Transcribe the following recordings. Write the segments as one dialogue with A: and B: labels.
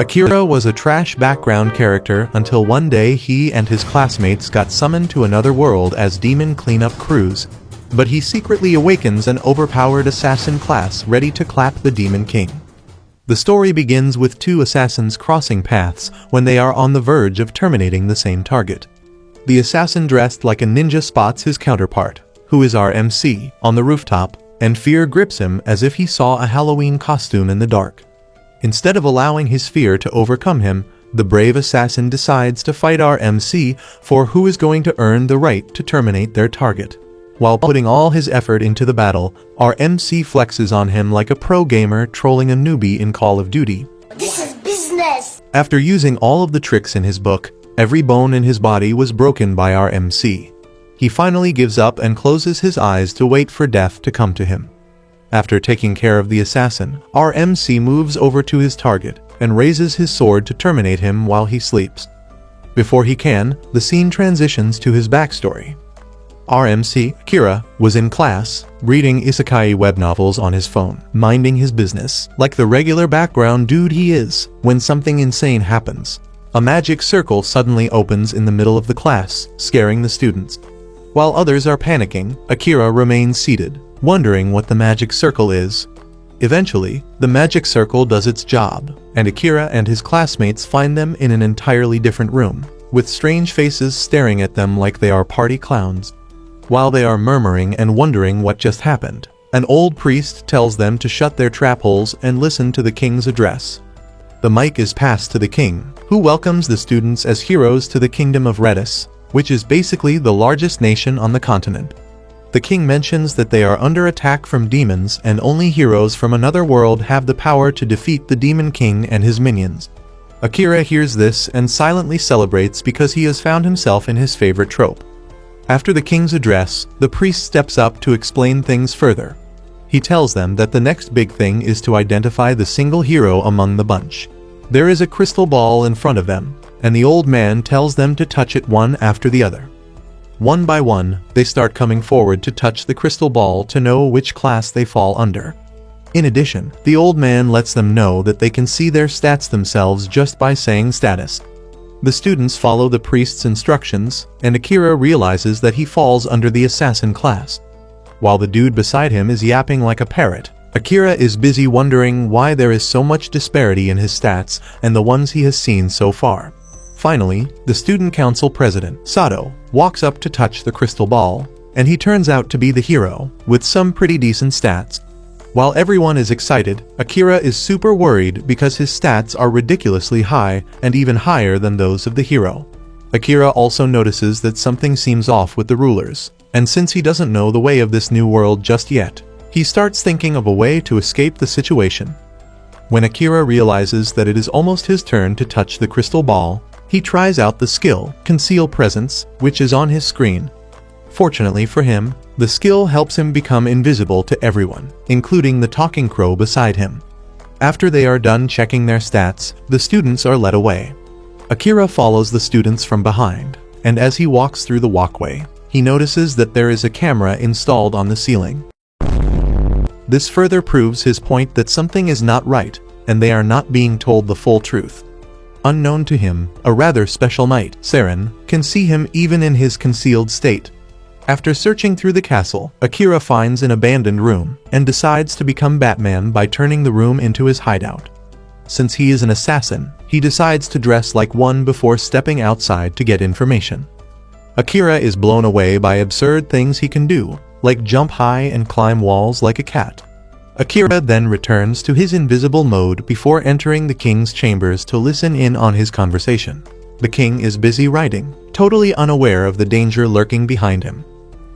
A: Akira was a trash background character until one day he and his classmates got summoned to another world as demon cleanup crews, but he secretly awakens an overpowered assassin class ready to clap the Demon King. The story begins with two assassins crossing paths when they are on the verge of terminating the same target. The assassin dressed like a ninja spots his counterpart, who is our MC, on the rooftop, and fear grips him as if he saw a Halloween costume in the dark. Instead of allowing his fear to overcome him, the brave assassin decides to fight our MC for who is going to earn the right to terminate their target. While putting all his effort into the battle, our MC flexes on him like a pro gamer trolling a newbie in Call of Duty.
B: This is business!
A: After using all of the tricks in his book, every bone in his body was broken by our MC. He finally gives up and closes his eyes to wait for death to come to him. After taking care of the assassin, our MC moves over to his target and raises his sword to terminate him while he sleeps. Before he can, the scene transitions to his backstory. Our MC, Akira, was in class, reading isekai web novels on his phone, minding his business, like the regular background dude he is, when something insane happens. A magic circle suddenly opens in the middle of the class, scaring the students. While others are panicking, Akira remains seated, wondering what the magic circle is. Eventually, the magic circle does its job, and Akira and his classmates find them in an entirely different room, with strange faces staring at them like they are party clowns. While they are murmuring and wondering what just happened, an old priest tells them to shut their trap holes and listen to the king's address. The mic is passed to the king, who welcomes the students as heroes to the kingdom of Redis, which is basically the largest nation on the continent. The king mentions that they are under attack from demons and only heroes from another world have the power to defeat the Demon King and his minions. Akira hears this and silently celebrates because he has found himself in his favorite trope. After the king's address, the priest steps up to explain things further. He tells them that the next big thing is to identify the single hero among the bunch. There is a crystal ball in front of them, and the old man tells them to touch it one after the other. One by one, they start coming forward to touch the crystal ball to know which class they fall under. In addition, the old man lets them know that they can see their stats themselves just by saying status. The students follow the priest's instructions, and Akira realizes that he falls under the assassin class. While the dude beside him is yapping like a parrot, Akira is busy wondering why there is so much disparity in his stats and the ones he has seen so far. Finally, the student council president, Sato, walks up to touch the crystal ball, and he turns out to be the hero, with some pretty decent stats. While everyone is excited, Akira is super worried because his stats are ridiculously high and even higher than those of the hero. Akira also notices that something seems off with the rulers, and since he doesn't know the way of this new world just yet, he starts thinking of a way to escape the situation. When Akira realizes that it is almost his turn to touch the crystal ball, he tries out the skill, Conceal Presence, which is on his screen. Fortunately for him, the skill helps him become invisible to everyone, including the talking crow beside him. After they are done checking their stats, the students are led away. Akira follows the students from behind, and as he walks through the walkway, he notices that there is a camera installed on the ceiling. This further proves his point that something is not right, and they are not being told the full truth. Unknown to him, a rather special knight, Saren, can see him even in his concealed state. After searching through the castle, Akira finds an abandoned room and decides to become Batman by turning the room into his hideout. Since he is an assassin, he decides to dress like one before stepping outside to get information. Akira is blown away by absurd things he can do, like jump high and climb walls like a cat. Akira then returns to his invisible mode before entering the king's chambers to listen in on his conversation. The king is busy writing, totally unaware of the danger lurking behind him.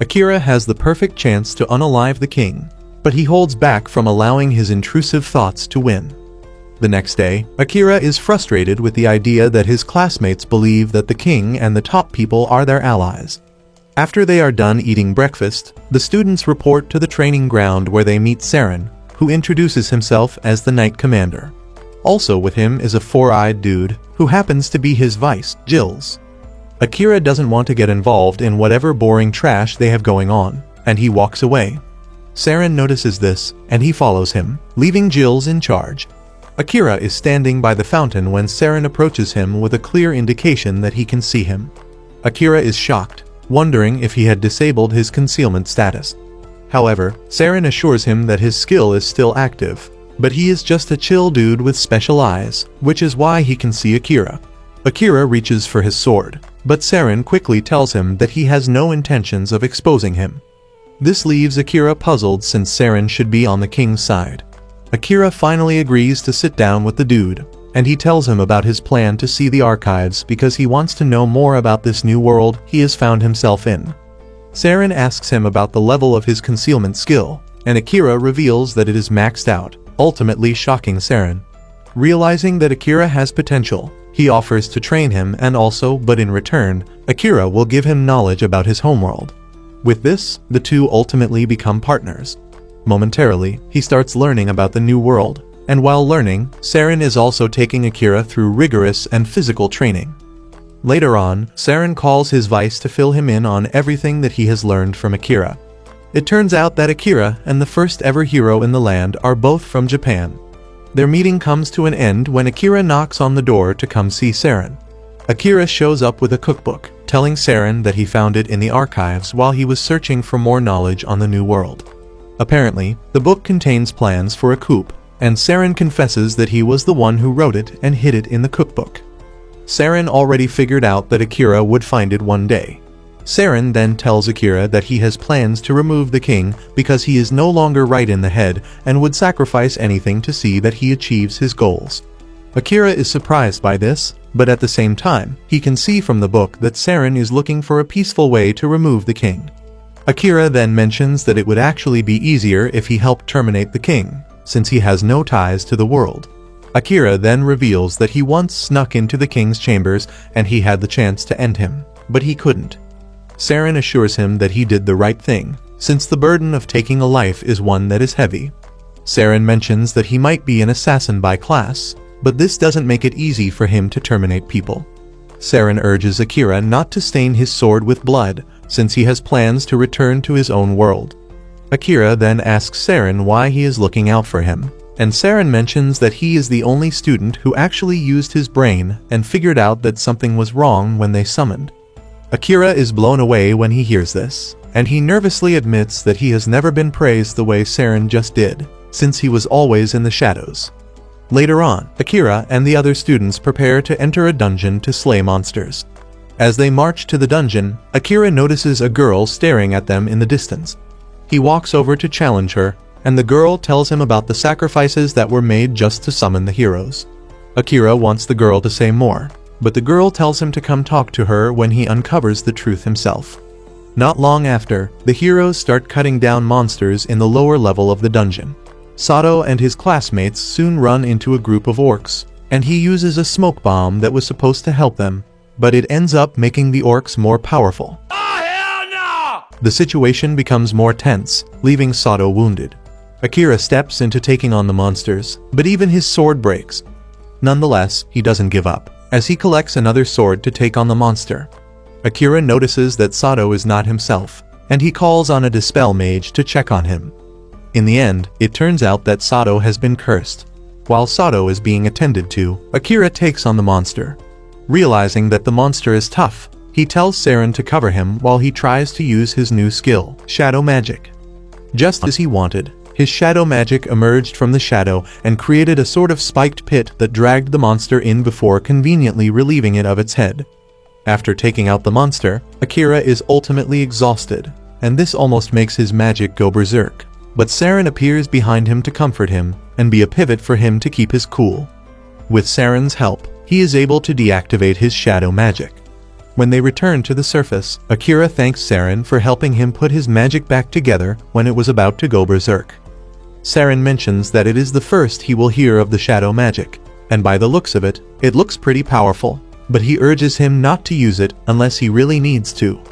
A: Akira has the perfect chance to unalive the king, but he holds back from allowing his intrusive thoughts to win. The next day, Akira is frustrated with the idea that his classmates believe that the king and the top people are their allies. After they are done eating breakfast, the students report to the training ground where they meet Saren, who introduces himself as the Knight Commander. Also with him is a four-eyed dude, who happens to be his vice, Jills. Akira doesn't want to get involved in whatever boring trash they have going on, and he walks away. Saren notices this, and he follows him, leaving Jills in charge. Akira is standing by the fountain when Saren approaches him with a clear indication that he can see him. Akira is shocked, wondering if he had disabled his concealment status. However, Saren assures him that his skill is still active, but he is just a chill dude with special eyes, which is why he can see Akira. Akira reaches for his sword, but Saren quickly tells him that he has no intentions of exposing him. This leaves Akira puzzled since Saren should be on the king's side. Akira finally agrees to sit down with the dude, and he tells him about his plan to see the archives because he wants to know more about this new world he has found himself in. Saren asks him about the level of his concealment skill, and Akira reveals that it is maxed out, ultimately shocking Saren. Realizing that Akira has potential, he offers to train him but in return, Akira will give him knowledge about his homeworld. With this, the two ultimately become partners. Momentarily, he starts learning about the new world, and while learning, Saren is also taking Akira through rigorous and physical training. Later on, Saren calls his vice to fill him in on everything that he has learned from Akira. It turns out that Akira and the first ever hero in the land are both from Japan. Their meeting comes to an end when Akira knocks on the door to come see Saren. Akira shows up with a cookbook, telling Saren that he found it in the archives while he was searching for more knowledge on the new world. Apparently, the book contains plans for a coup, and Saren confesses that he was the one who wrote it and hid it in the cookbook. Saren already figured out that Akira would find it one day. Saren then tells Akira that he has plans to remove the king because he is no longer right in the head and would sacrifice anything to see that he achieves his goals. Akira is surprised by this, but at the same time, he can see from the book that Saren is looking for a peaceful way to remove the king. Akira then mentions that it would actually be easier if he helped terminate the king, since he has no ties to the world. Akira then reveals that he once snuck into the king's chambers and he had the chance to end him, but he couldn't. Saren assures him that he did the right thing, since the burden of taking a life is one that is heavy. Saren mentions that he might be an assassin by class, but this doesn't make it easy for him to terminate people. Saren urges Akira not to stain his sword with blood, since he has plans to return to his own world. Akira then asks Saren why he is looking out for him, and Saren mentions that he is the only student who actually used his brain and figured out that something was wrong when they summoned. Akira is blown away when he hears this, and he nervously admits that he has never been praised the way Saren just did, since he was always in the shadows. Later on, Akira and the other students prepare to enter a dungeon to slay monsters. As they march to the dungeon, Akira notices a girl staring at them in the distance. He walks over to challenge her, and the girl tells him about the sacrifices that were made just to summon the heroes. Akira wants the girl to say more, but the girl tells him to come talk to her when he uncovers the truth himself. Not long after, the heroes start cutting down monsters in the lower level of the dungeon. Sato and his classmates soon run into a group of orcs, and he uses a smoke bomb that was supposed to help them, but it ends up making the orcs more powerful.
C: Oh, hell no!
A: The situation becomes more tense, leaving Sato wounded. Akira steps into taking on the monsters, but even his sword breaks. Nonetheless, he doesn't give up, as he collects another sword to take on the monster. Akira notices that Sato is not himself, and he calls on a Dispel mage to check on him. In the end, it turns out that Sato has been cursed. While Sato is being attended to, Akira takes on the monster. Realizing that the monster is tough, he tells Saren to cover him while he tries to use his new skill, Shadow Magic. Just as he wanted, his shadow magic emerged from the shadow and created a sort of spiked pit that dragged the monster in before conveniently relieving it of its head. After taking out the monster, Akira is ultimately exhausted, and this almost makes his magic go berserk. But Saren appears behind him to comfort him and be a pivot for him to keep his cool. With Saren's help, he is able to deactivate his shadow magic. When they return to the surface, Akira thanks Saren for helping him put his magic back together when it was about to go berserk. Saren mentions that it is the first he will hear of the shadow magic, and by the looks of it, it looks pretty powerful, but he urges him not to use it unless he really needs to.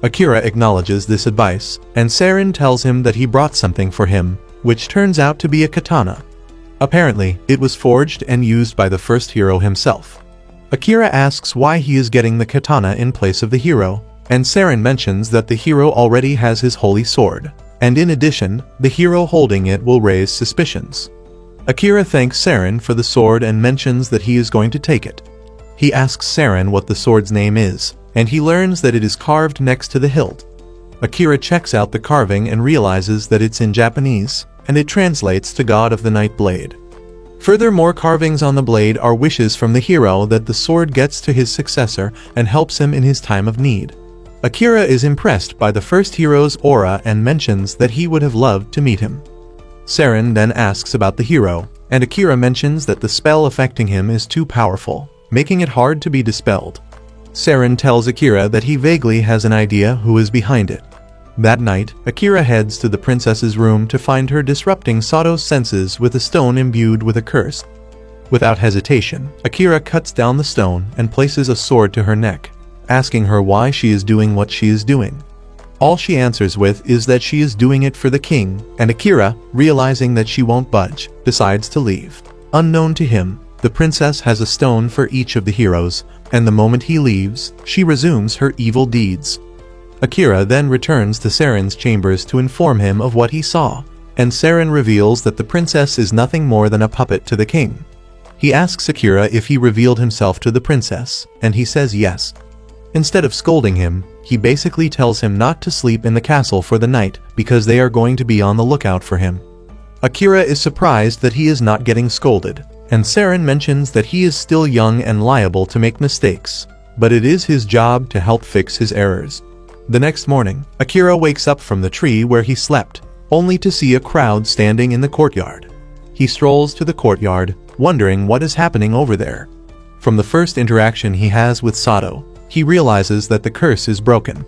A: Akira acknowledges this advice, and Saren tells him that he brought something for him, which turns out to be a katana. Apparently, it was forged and used by the first hero himself. Akira asks why he is getting the katana in place of the hero, and Saren mentions that the hero already has his holy sword, and in addition, the hero holding it will raise suspicions. Akira thanks Saren for the sword and mentions that he is going to take it. He asks Saren what the sword's name is, and he learns that it is carved next to the hilt. Akira checks out the carving and realizes that it's in Japanese, and it translates to God of the Night Blade. Furthermore, carvings on the blade are wishes from the hero that the sword gets to his successor and helps him in his time of need. Akira is impressed by the first hero's aura and mentions that he would have loved to meet him. Saren then asks about the hero, and Akira mentions that the spell affecting him is too powerful, making it hard to be dispelled. Saren tells Akira that he vaguely has an idea who is behind it. That night, Akira heads to the princess's room to find her disrupting Sato's senses with a stone imbued with a curse. Without hesitation, Akira cuts down the stone and places a sword to her neck, asking her why she is doing what she is doing. All she answers with is that she is doing it for the king, and Akira, realizing that she won't budge, decides to leave. Unknown to him, the princess has a stone for each of the heroes, and the moment he leaves, she resumes her evil deeds. Akira then returns to Saren's chambers to inform him of what he saw, and Saren reveals that the princess is nothing more than a puppet to the king. He asks Akira if he revealed himself to the princess, and he says yes. Instead of scolding him, he basically tells him not to sleep in the castle for the night because they are going to be on the lookout for him. Akira is surprised that he is not getting scolded, and Saren mentions that he is still young and liable to make mistakes, but it is his job to help fix his errors. The next morning, Akira wakes up from the tree where he slept, only to see a crowd standing in the courtyard. He strolls to the courtyard, wondering what is happening over there. From the first interaction he has with Sato, he realizes that the curse is broken.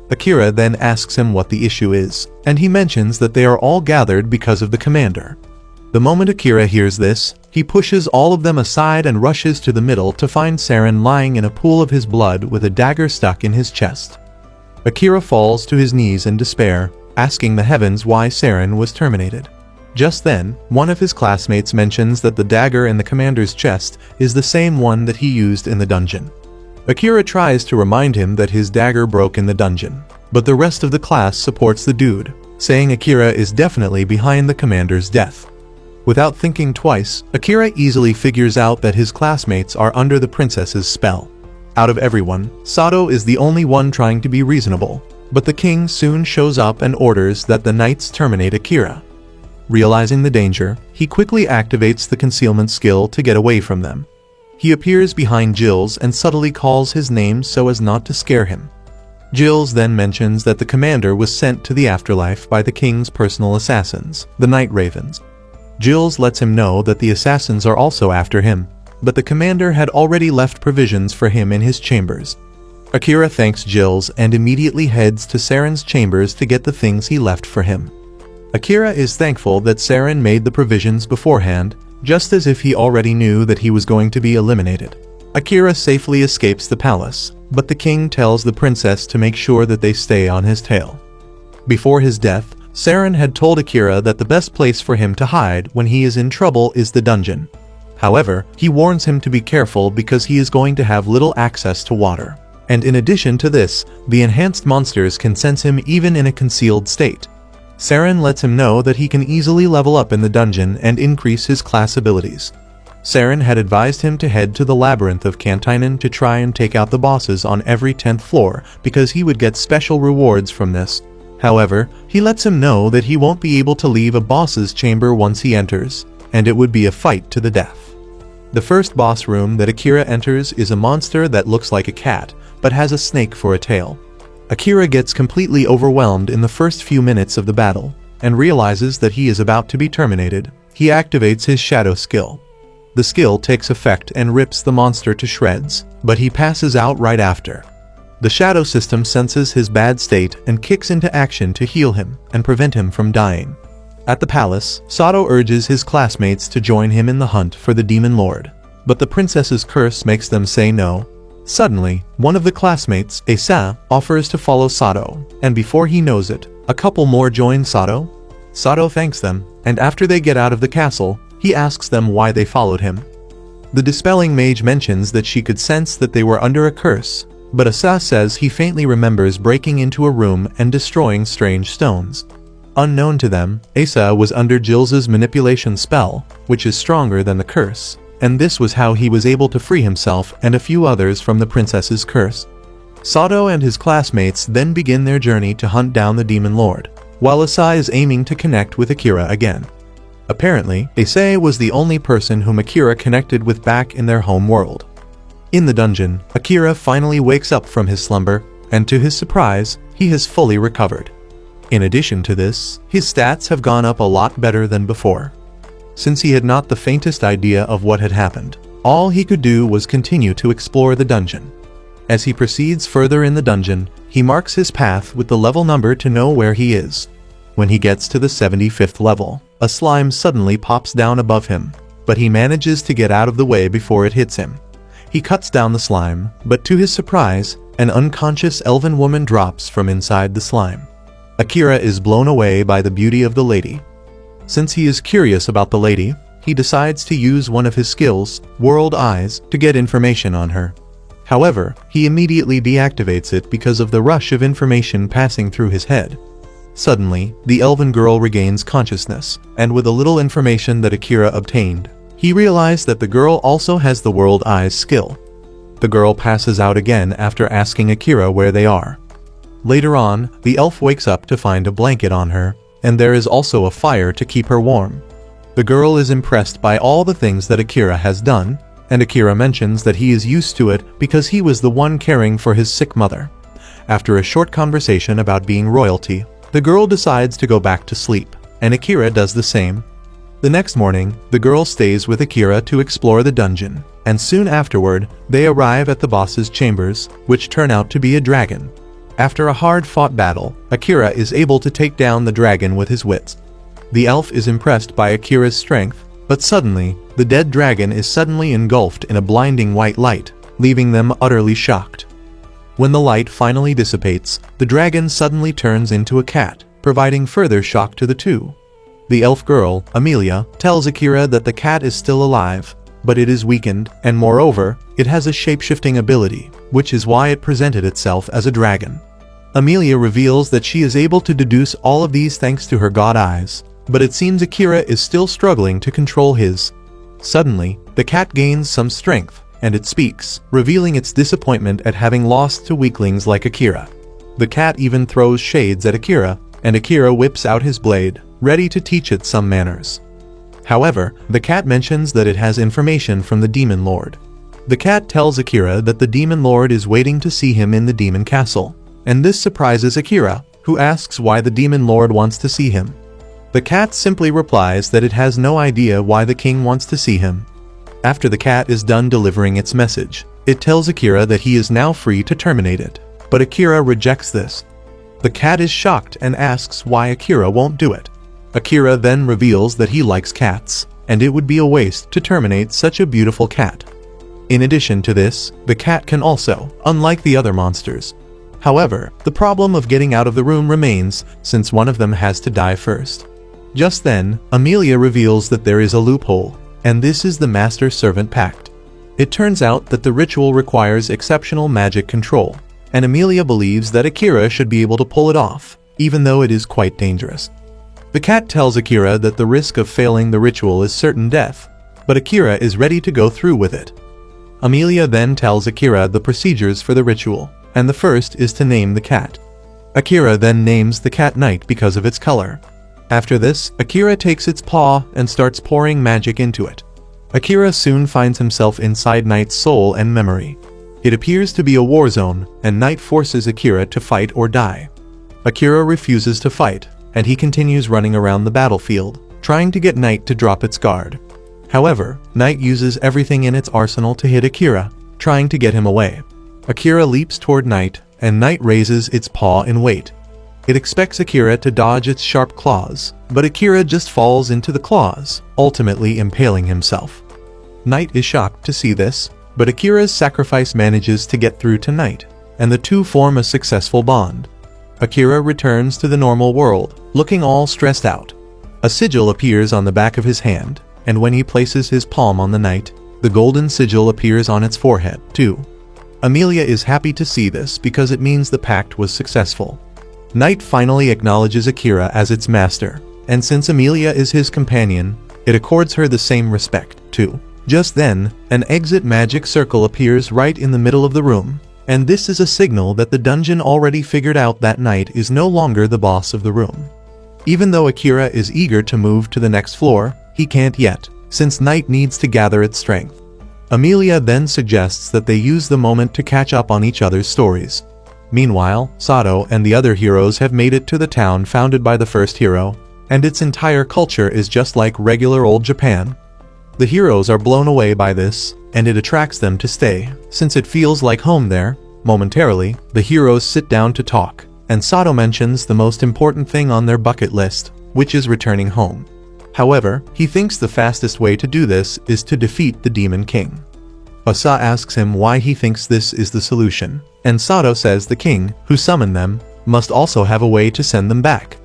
A: Akira then asks him what the issue is, and he mentions that they are all gathered because of the commander. The moment Akira hears this, he pushes all of them aside and rushes to the middle to find Saren lying in a pool of his blood with a dagger stuck in his chest. Akira falls to his knees in despair, asking the heavens why Saren was terminated. Just then, one of his classmates mentions that the dagger in the commander's chest is the same one that he used in the dungeon. Akira tries to remind him that his dagger broke in the dungeon, but the rest of the class supports the dude, saying Akira is definitely behind the commander's death. Without thinking twice, Akira easily figures out that his classmates are under the princess's spell. Out of everyone, Sato is the only one trying to be reasonable, but the king soon shows up and orders that the knights terminate Akira. Realizing the danger, he quickly activates the concealment skill to get away from them. He appears behind Jills and subtly calls his name so as not to scare him. Jills then mentions that the commander was sent to the afterlife by the king's personal assassins, the Night Ravens. Jills lets him know that the assassins are also after him, but the commander had already left provisions for him in his chambers. Akira thanks Jills and immediately heads to Saren's chambers to get the things he left for him. Akira is thankful that Saren made the provisions beforehand, just as if he already knew that he was going to be eliminated. Akira safely escapes the palace, but the king tells the princess to make sure that they stay on his tail. Before his death, Saren had told Akira that the best place for him to hide when he is in trouble is the dungeon. However, he warns him to be careful because he is going to have little access to water. And in addition to this, the enhanced monsters can sense him even in a concealed state. Saren lets him know that he can easily level up in the dungeon and increase his class abilities. Saren had advised him to head to the labyrinth of Cantinen to try and take out the bosses on every 10th floor because he would get special rewards from this. However, he lets him know that he won't be able to leave a boss's chamber once he enters, and it would be a fight to the death. The first boss room that Akira enters is a monster that looks like a cat, but has a snake for a tail. Akira gets completely overwhelmed in the first few minutes of the battle, and realizes that he is about to be terminated. He activates his shadow skill. The skill takes effect and rips the monster to shreds, but he passes out right after. The shadow system senses his bad state and kicks into action to heal him and prevent him from dying. At the palace, Sato urges his classmates to join him in the hunt for the Demon Lord, but the princess's curse makes them say no. Suddenly, one of the classmates, Asa, offers to follow Sato, and before he knows it, a couple more join Sato. Sato thanks them, and after they get out of the castle, he asks them why they followed him. The Dispelling Mage mentions that she could sense that they were under a curse, but Asa says he faintly remembers breaking into a room and destroying strange stones. Unknown to them, Asa was under Jill's manipulation spell, which is stronger than the curse, and this was how he was able to free himself and a few others from the princess's curse. Sato and his classmates then begin their journey to hunt down the Demon Lord, while Asa is aiming to connect with Akira again. Apparently, Asa was the only person whom Akira connected with back in their home world. In the dungeon, Akira finally wakes up from his slumber, and to his surprise, he has fully recovered. In addition to this, his stats have gone up a lot better than before. Since he had not the faintest idea of what had happened, all he could do was continue to explore the dungeon. As he proceeds further in the dungeon, he marks his path with the level number to know where he is. When he gets to the 75th level, a slime suddenly pops down above him, but he manages to get out of the way before it hits him. He cuts down the slime, but to his surprise, an unconscious elven woman drops from inside the slime. Akira is blown away by the beauty of the lady. Since he is curious about the lady, he decides to use one of his skills, World Eyes, to get information on her. However, he immediately deactivates it because of the rush of information passing through his head. Suddenly, the elven girl regains consciousness, and with a little information that Akira obtained, he realized that the girl also has the World Eyes skill. The girl passes out again after asking Akira where they are. Later on, the elf wakes up to find a blanket on her, and there is also a fire to keep her warm. The girl is impressed by all the things that Akira has done, and Akira mentions that he is used to it because he was the one caring for his sick mother. After a short conversation about being royalty, the girl decides to go back to sleep, and Akira does the same. The next morning, the girl stays with Akira to explore the dungeon, and soon afterward, they arrive at the boss's chambers, which turn out to be a dragon. After a hard-fought battle, Akira is able to take down the dragon with his wits. The elf is impressed by Akira's strength, but suddenly, the dead dragon is suddenly engulfed in a blinding white light, leaving them utterly shocked. When the light finally dissipates, the dragon suddenly turns into a cat, providing further shock to the two. The elf girl, Amelia, tells Akira that the cat is still alive, but it is weakened, and moreover, it has a shape-shifting ability, which is why it presented itself as a dragon. Amelia reveals that she is able to deduce all of these thanks to her god eyes, but it seems Akira is still struggling to control his. Suddenly, the cat gains some strength, and it speaks, revealing its disappointment at having lost to weaklings like Akira. The cat even throws shades at Akira, and Akira whips out his blade, ready to teach it some manners. However, the cat mentions that it has information from the Demon Lord. The cat tells Akira that the Demon Lord is waiting to see him in the Demon Castle, and this surprises Akira, who asks why the Demon Lord wants to see him. The cat simply replies that it has no idea why the king wants to see him. After the cat is done delivering its message, it tells Akira that he is now free to terminate it, but Akira rejects this. The cat is shocked and asks why Akira won't do it. Akira then reveals that he likes cats, and it would be a waste to terminate such a beautiful cat. In addition to this, the cat can also, unlike the other monsters. However, the problem of getting out of the room remains, since one of them has to die first. Just then, Amelia reveals that there is a loophole, and this is the Master-Servant Pact. It turns out that the ritual requires exceptional magic control, and Amelia believes that Akira should be able to pull it off, even though it is quite dangerous. The cat tells Akira that the risk of failing the ritual is certain death, but Akira is ready to go through with it. Amelia then tells Akira the procedures for the ritual, and the first is to name the cat. Akira then names the cat Knight because of its color. After this, Akira takes its paw and starts pouring magic into it. Akira soon finds himself inside Knight's soul and memory. It appears to be a war zone, and Knight forces Akira to fight or die. Akira refuses to fight, and he continues running around the battlefield, trying to get Knight to drop its guard. However, Knight uses everything in its arsenal to hit Akira, trying to get him away. Akira leaps toward Knight, and Knight raises its paw in weight. It expects Akira to dodge its sharp claws, but Akira just falls into the claws, ultimately impaling himself. Knight is shocked to see this, but Akira's sacrifice manages to get through to Knight, and the two form a successful bond. Akira returns to the normal world, looking all stressed out. A sigil appears on the back of his hand, and when he places his palm on the Knight, the golden sigil appears on its forehead, too. Amelia is happy to see this because it means the pact was successful. Knight finally acknowledges Akira as its master, and since Emilia is his companion, it accords her the same respect, too. Just then, an exit magic circle appears right in the middle of the room, and this is a signal that the dungeon already figured out that Knight is no longer the boss of the room. Even though Akira is eager to move to the next floor, he can't yet, since Knight needs to gather its strength. Emilia then suggests that they use the moment to catch up on each other's stories. Meanwhile, Sato and the other heroes have made it to the town founded by the first hero, and its entire culture is just like regular old Japan. The heroes are blown away by this, and it attracts them to stay, since it feels like home there. Momentarily, the heroes sit down to talk, and Sato mentions the most important thing on their bucket list, which is returning home. However, he thinks the fastest way to do this is to defeat the Demon King. Asa asks him why he thinks this is the solution, and Sato says the king, who summoned them, must also have a way to send them back.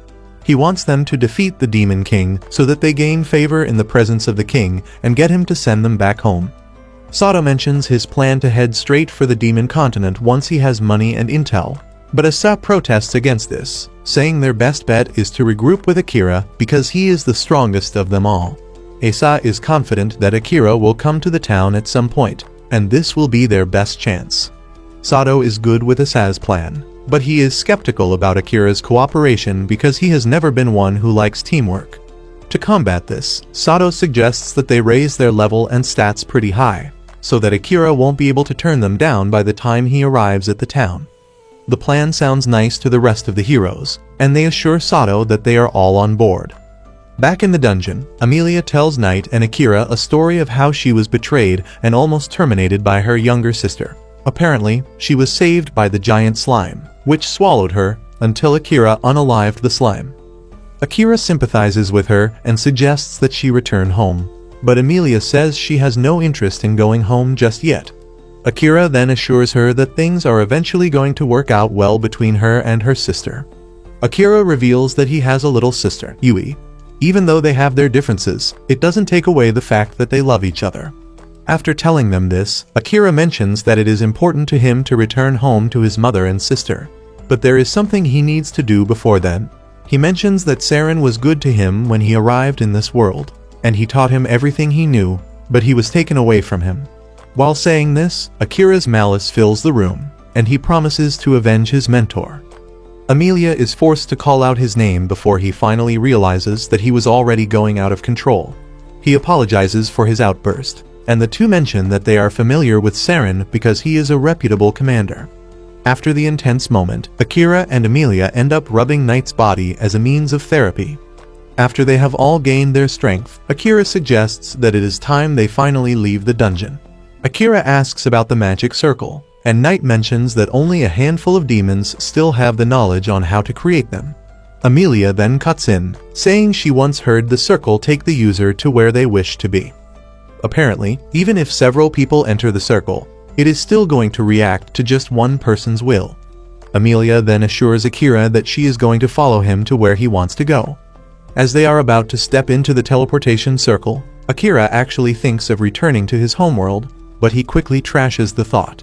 A: He wants them to defeat the Demon King so that they gain favor in the presence of the king and get him to send them back home. Sato mentions his plan to head straight for the Demon Continent once he has money and intel, but Asa protests against this, saying their best bet is to regroup with Akira because he is the strongest of them all. Asa is confident that Akira will come to the town at some point, and this will be their best chance. Sato is good with Asa's plan, but he is skeptical about Akira's cooperation because he has never been one who likes teamwork. To combat this, Sato suggests that they raise their level and stats pretty high, so that Akira won't be able to turn them down by the time he arrives at the town. The plan sounds nice to the rest of the heroes, and they assure Sato that they are all on board. Back in the dungeon, Emilia tells Knight and Akira a story of how she was betrayed and almost terminated by her younger sister. Apparently, she was saved by the giant slime, which swallowed her until Akira unalived the slime. Akira sympathizes with her and suggests that she return home, but Emilia says she has no interest in going home just yet. Akira then assures her that things are eventually going to work out well between her and her sister. Akira reveals that he has a little sister, Yui. Even though they have their differences, it doesn't take away the fact that they love each other. After telling them this, Akira mentions that it is important to him to return home to his mother and sister, but there is something he needs to do before then. He mentions that Saren was good to him when he arrived in this world, and he taught him everything he knew, but he was taken away from him. While saying this, Akira's malice fills the room, and he promises to avenge his mentor. Emilia is forced to call out his name before he finally realizes that he was already going out of control. He apologizes for his outburst, and the two mention that they are familiar with Saren because he is a reputable commander. After the intense moment, Akira and Emilia end up rubbing Knight's body as a means of therapy. After they have all gained their strength, Akira suggests that it is time they finally leave the dungeon. Akira asks about the magic circle, and Knight mentions that only a handful of demons still have the knowledge on how to create them. Emilia then cuts in, saying she once heard the circle take the user to where they wish to be. Apparently, even if several people enter the circle, it is still going to react to just one person's will. Emilia then assures Akira that she is going to follow him to where he wants to go. As they are about to step into the teleportation circle, Akira actually thinks of returning to his homeworld, but he quickly trashes the thought.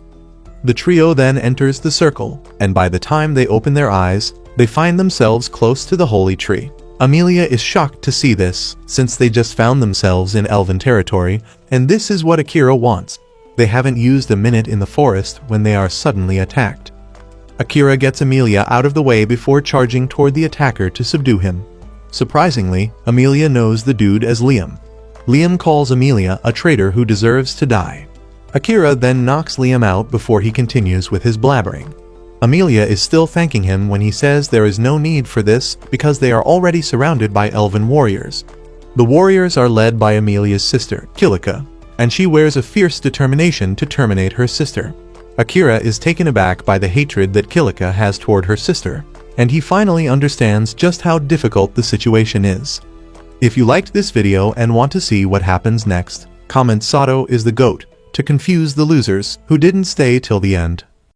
A: The trio then enters the circle, and by the time they open their eyes, they find themselves close to the holy tree. Emilia is shocked to see this, since they just found themselves in Elven territory, and this is what Akira wants. They haven't used a minute in the forest when they are suddenly attacked. Akira gets Emilia out of the way before charging toward the attacker to subdue him. Surprisingly, Emilia knows the dude as Liam. Liam calls Emilia a traitor who deserves to die. Akira then knocks Liam out before he continues with his blabbering. Emilia is still thanking him when he says there is no need for this because they are already surrounded by elven warriors. The warriors are led by Emilia's sister, Kilika, and she wears a fierce determination to terminate her sister. Akira is taken aback by the hatred that Kilika has toward her sister, and he finally understands just how difficult the situation is. If you liked this video and want to see what happens next, comment Sato is the GOAT to confuse the losers who didn't stay till the end.